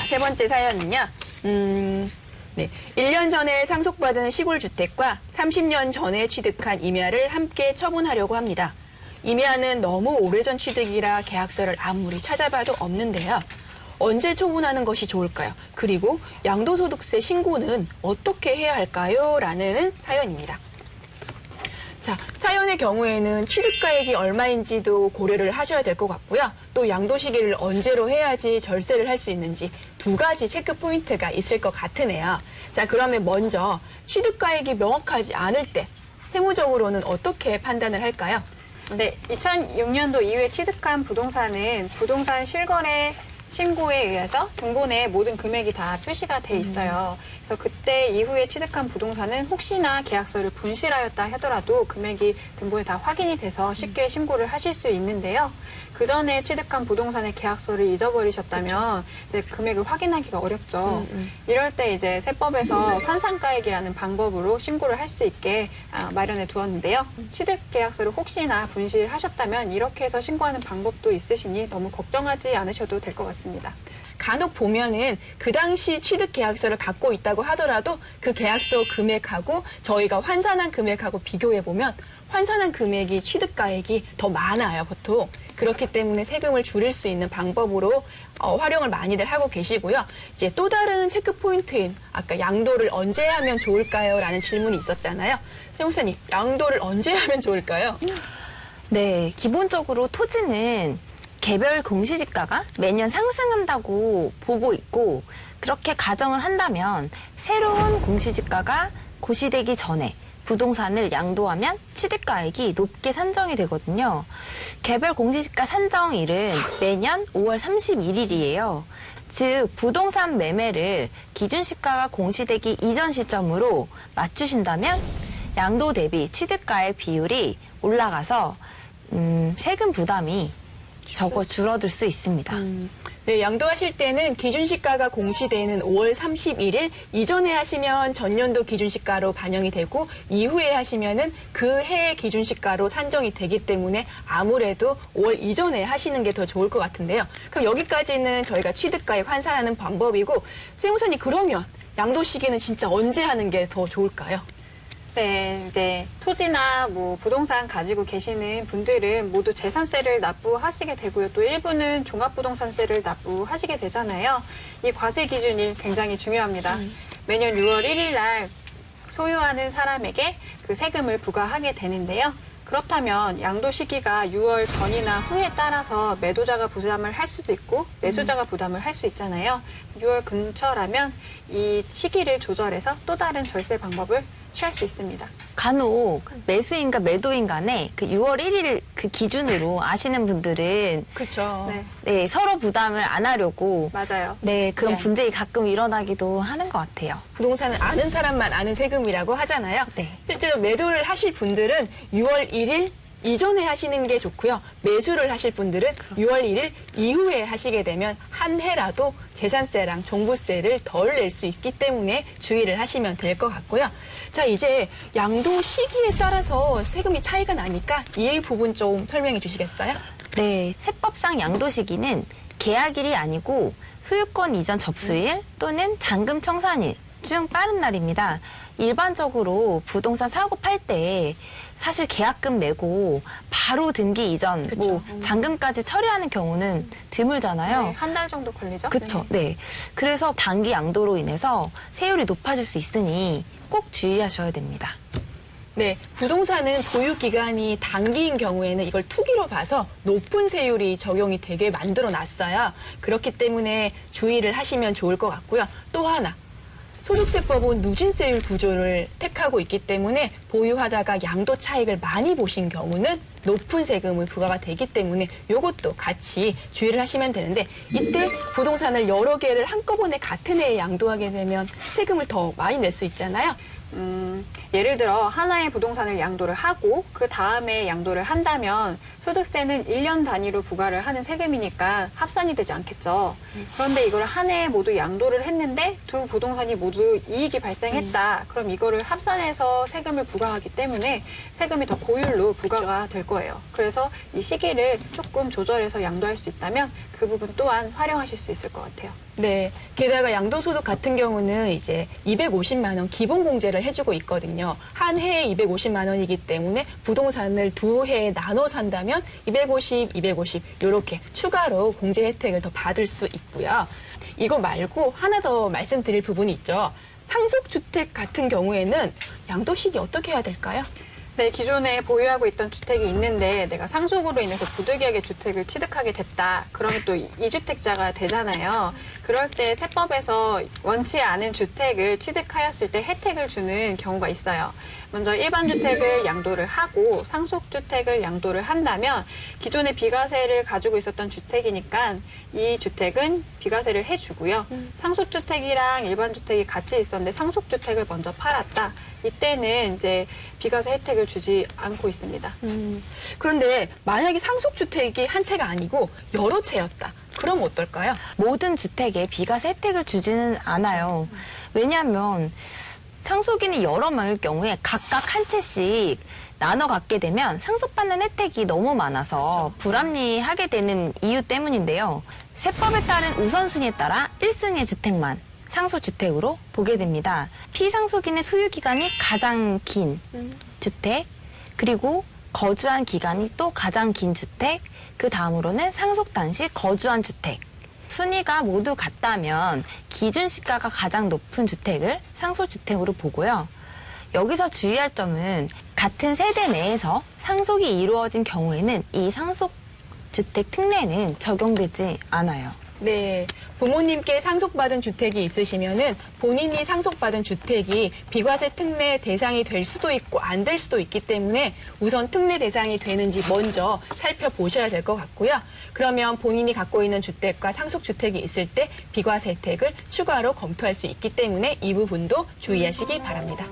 세 번째 사연은요. 네, 1년 전에 상속받은 시골주택과 30년 전에 취득한 임야를 함께 처분하려고 합니다. 임야는 너무 오래전 취득이라 계약서를 아무리 찾아봐도 없는데요. 언제 처분하는 것이 좋을까요? 그리고 양도소득세 신고는 어떻게 해야 할까요? 라는 사연입니다. 자, 사연의 경우에는 취득가액이 얼마인지도 고려를 하셔야 될 것 같고요. 또 양도 시기를 언제로 해야지 절세를 할 수 있는지 두 가지 체크 포인트가 있을 것 같으네요. 자, 그러면 먼저 취득가액이 명확하지 않을 때 세무적으로는 어떻게 판단을 할까요? 네, 2006년도 이후에 취득한 부동산은 부동산 실거래 신고에 의해서 등본에 모든 금액이 다 표시가 돼 있어요. 그래서 그때 이후에 취득한 부동산은 혹시나 계약서를 분실하였다 하더라도 금액이 등본에 다 확인이 돼서 쉽게 신고를 하실 수 있는데요. 그 전에 취득한 부동산의 계약서를 잊어버리셨다면 이제 금액을 확인하기가 어렵죠. 이럴 때 이제 세법에서 환산가액이라는 방법으로 신고를 할 수 있게 마련해 두었는데요. 취득 계약서를 혹시나 분실하셨다면 이렇게 해서 신고하는 방법도 있으시니 너무 걱정하지 않으셔도 될 것 같습니다. 간혹 보면은 그 당시 취득 계약서를 갖고 있다고 하더라도 그 계약서 금액하고 저희가 환산한 금액하고 비교해 보면 환산한 금액이 취득가액이 더 많아요, 보통. 그렇기 때문에 세금을 줄일 수 있는 방법으로 활용을 많이들 하고 계시고요. 이제 또 다른 체크 포인트인 아까 양도를 언제 하면 좋을까요? 라는 질문이 있었잖아요. 세무사님, 양도를 언제 하면 좋을까요? 네, 기본적으로 토지는 개별 공시지가가 매년 상승한다고 보고 있고 그렇게 가정을 한다면 새로운 공시지가가 고시되기 전에 부동산을 양도하면 취득가액이 높게 산정이 되거든요. 개별 공시지가 산정일은 매년 5월 31일이에요. 즉 부동산 매매를 기준시가가 공시되기 이전 시점으로 맞추신다면 양도 대비 취득가액 비율이 올라가서 세금 부담이 줄어들 수 있습니다. 네, 양도하실 때는 기준시가가 공시되는 5월 31일 이전에 하시면 전년도 기준시가로 반영이 되고 이후에 하시면은 그 해의 기준시가로 산정이 되기 때문에 아무래도 5월 이전에 하시는 게 더 좋을 것 같은데요. 그럼 여기까지는 저희가 취득가액 환산하는 방법이고 세무사님 그러면 양도 시기는 진짜 언제 하는 게 더 좋을까요? 네, 이제 토지나 뭐 부동산 가지고 계시는 분들은 모두 재산세를 납부하시게 되고요. 또 일부는 종합부동산세를 납부하시게 되잖아요. 이 과세 기준이 굉장히 중요합니다. 매년 6월 1일 날 소유하는 사람에게 그 세금을 부과하게 되는데요. 그렇다면 양도 시기가 6월 전이나 후에 따라서 매도자가 부담을 할 수도 있고 매수자가 부담을 할 수 있잖아요. 6월 근처라면 이 시기를 조절해서 또 다른 절세 방법을 취할 수 있습니다. 간혹 매수인과 매도인 간에 그 6월 1일 그 기준으로 아시는 분들은 그렇죠. 네, 서로 부담을 안 하려고 맞아요. 그런 네. 분쟁이 가끔 일어나기도 하는 것 같아요. 부동산은 아는 사람만 아는 세금이라고 하잖아요. 네. 실제로 매도를 하실 분들은 6월 1일 이전에 하시는 게 좋고요. 매수를 하실 분들은 6월 1일 이후에 하시게 되면 한 해라도 재산세랑 종부세를 덜 낼 수 있기 때문에 주의를 하시면 될 것 같고요. 자, 이제 양도 시기에 따라서 세금이 차이가 나니까 이 부분 좀 설명해 주시겠어요? 네, 세법상 양도 시기는 계약일이 아니고 소유권 이전 접수일 또는 잔금 청산일 중 빠른 날입니다. 일반적으로 부동산 사고 팔 때 사실 계약금 내고 바로 등기 이전 뭐 잔금까지 처리하는 경우는 드물잖아요. 네, 한 달 정도 걸리죠? 그렇죠. 네. 그래서 단기 양도로 인해서 세율이 높아질 수 있으니 꼭 주의하셔야 됩니다. 네, 부동산은 보유 기간이 단기인 경우에는 이걸 투기로 봐서 높은 세율이 적용이 되게 만들어 놨어요. 그렇기 때문에 주의를 하시면 좋을 것 같고요. 또 하나. 소득세법은 누진세율 구조를 택하고 있기 때문에 보유하다가 양도 차익을 많이 보신 경우는 높은 세금을 부과가 되기 때문에 이것도 같이 주의를 하시면 되는데 이때 부동산을 여러 개를 한꺼번에 같은 해에 양도하게 되면 세금을 더 많이 낼 수 있잖아요. 예를 들어 하나의 부동산을 양도를 하고 그 다음에 양도를 한다면 소득세는 1년 단위로 부과를 하는 세금이니까 합산이 되지 않겠죠. 그런데 이걸 한 해에 모두 양도를 했는데 두 부동산이 모두 이익이 발생했다. 그럼 이거를 합산해서 세금을 부과하기 때문에 세금이 더 고율로 부과가 될 거예요. 그래서 이 시기를 조금 조절해서 양도할 수 있다면 그 부분 또한 활용하실 수 있을 것 같아요. 네. 게다가 양도소득 같은 경우는 이제 250만 원 기본 공제를 해주고 있거든요. 한 해에 250만 원이기 때문에 부동산을 두 해에 나눠 산다면 250, 250 이렇게 추가로 공제 혜택을 더 받을 수 있고요. 이거 말고 하나 더 말씀드릴 부분이 있죠. 상속주택 같은 경우에는 양도식이 어떻게 해야 될까요? 네, 기존에 보유하고 있던 주택이 있는데 내가 상속으로 인해서 부득이하게 주택을 취득하게 됐다. 그러면 또 이주택자가 되잖아요. 그럴 때 세법에서 원치 않은 주택을 취득하였을 때 혜택을 주는 경우가 있어요. 먼저 일반 주택을 양도를 하고 상속주택을 양도를 한다면 기존에 비과세를 가지고 있었던 주택이니까 이 주택은 비과세를 해주고요. 상속주택이랑 일반 주택이 같이 있었는데 상속주택을 먼저 팔았다. 이때는 이제 비과세 혜택을 주지 않고 있습니다. 그런데 만약에 상속주택이 한 채가 아니고 여러 채였다. 그럼 어떨까요? 모든 주택에 비과세 혜택을 주지는 않아요. 왜냐하면 상속인이 여러 명일 경우에 각각 한 채씩 나눠 갖게 되면 상속받는 혜택이 너무 많아서 불합리하게 되는 이유 때문인데요. 세법에 따른 우선순위에 따라 1순위의 주택만 상속주택으로 보게 됩니다. 피상속인의 소유기간이 가장 긴 주택, 그리고 거주한 기간이 또 가장 긴 주택, 그 다음으로는 상속 당시 거주한 주택. 순위가 모두 같다면 기준시가가 가장 높은 주택을 상속주택으로 보고요. 여기서 주의할 점은 같은 세대 내에서 상속이 이루어진 경우에는 이 상속주택 특례는 적용되지 않아요. 네. 부모님께 상속받은 주택이 있으시면은 본인이 상속받은 주택이 비과세 특례 대상이 될 수도 있고 안 될 수도 있기 때문에 우선 특례 대상이 되는지 먼저 살펴보셔야 될 것 같고요. 그러면 본인이 갖고 있는 주택과 상속주택이 있을 때 비과세 혜택을 추가로 검토할 수 있기 때문에 이 부분도 주의하시기 바랍니다.